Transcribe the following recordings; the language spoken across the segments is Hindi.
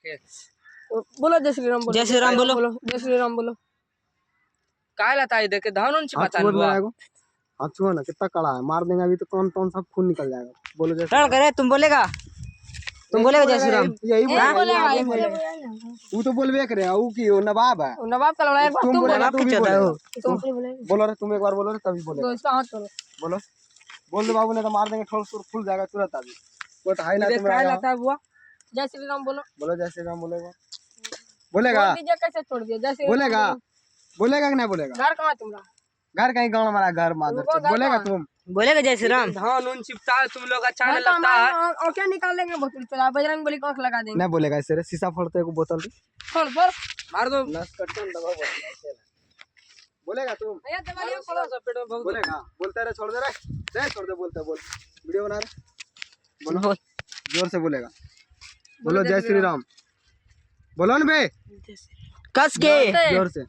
बोलो जय श्री राम बोलो। जय श्री राम बोलो। जय श्री राम बोलो। काय लाता है देखे धान उन छिपाता है। हाथ छुआ ना, कितना कड़ा है, मार देंगे अभी तो कौन कौन सब खून निकल जाएगा। बोलो जय श्री रण करे तुम बोलेगा जय श्री राम। यही बोलेगा। वो तो बोलबे करे, वो की वो नवाब है। नवाब का लड़ाई तुम बोलेगा, तू भी बोलेगा। तुम बोलो रे, तुम एक बार बोलो रे तभी बोलेगा। इसका हाथ करो। बोलो बोल दो बाबू, ने तो मार देंगे, ठोल फूल जाएगा तुरंत। अभी वो तो है ना तुम्हारा काय लाता है बुआ। जय श्री राम बोलो। बोलो जय श्री राम बोलेगा। बोलेगा कैसे छोड़ दिया जय श्री राम बोलेगा बोलेगा कि नहीं बोलेगा। घर कहाँ तुम्हारा। घर कहीं गाँव हमारा घर माधर से। बोलेगा तुम बोलेगा जय श्री राम। धान उन छिपता है तुम लोग अच्छा नहीं लगता है। और क्या निकाल लेंगे बोतल पे बजरंग बली को आंख लगा देंगे। नहीं बोलेगा ऐसे रे, शीशा फोड़ते को बोतल फोड़ फोड़ मार दो। बोलेगा तुम। बोलेगा बोलते रहे, छोड़ दे रे, छोड़ दे, बोलते बोल, वीडियो बना रहे। बोलो जोर से बोलेगा। बोलो जय श्री राम बोलो न बे, कस के जोर से।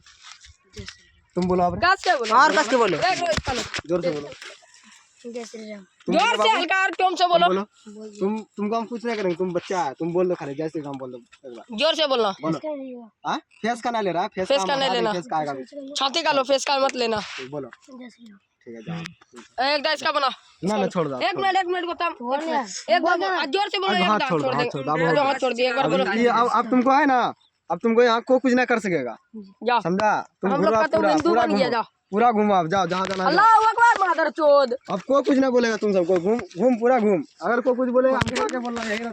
तुम बोलो आप कस के बोलो। और कस के बोलो। जोर से बोलो। जय श्री राम जोर से हल्का और टोम से बोलो। तुमको हम कुछ नहीं करेंगे, तुम बच्चा है, तुम बोल दो खाली जय श्री राम बोल दो एक बार। जोर से बोलना। हाँ फेस का ना ले रहा, फेस का नहीं लेना। फेस का आएगा। छाती का लो, फेस का मत लेना। बोलो ठीक है जाओ। एक डाइस का बना। ना छोड़ दो। एक मिनट को तब एक बार जोर से बोलो। हाथ छोड़ दो, हाथ छोड़ दिए एक बार बोलो। अब तुमको है ना, अब तुमको यहाँ को कुछ नहीं कर सकेगा, समझा। तुम हम लोग का तो हिंदू बन गया। जाओ पूरा घूमो, आप जाओ जहाँ जाना। अल्लाह अकबर मादर चोद। अब कोई कुछ नहीं बोलेगा तुम सबको, घूम पूरा घूम। अगर कोई कुछ बोलेगा बोलना यही ना।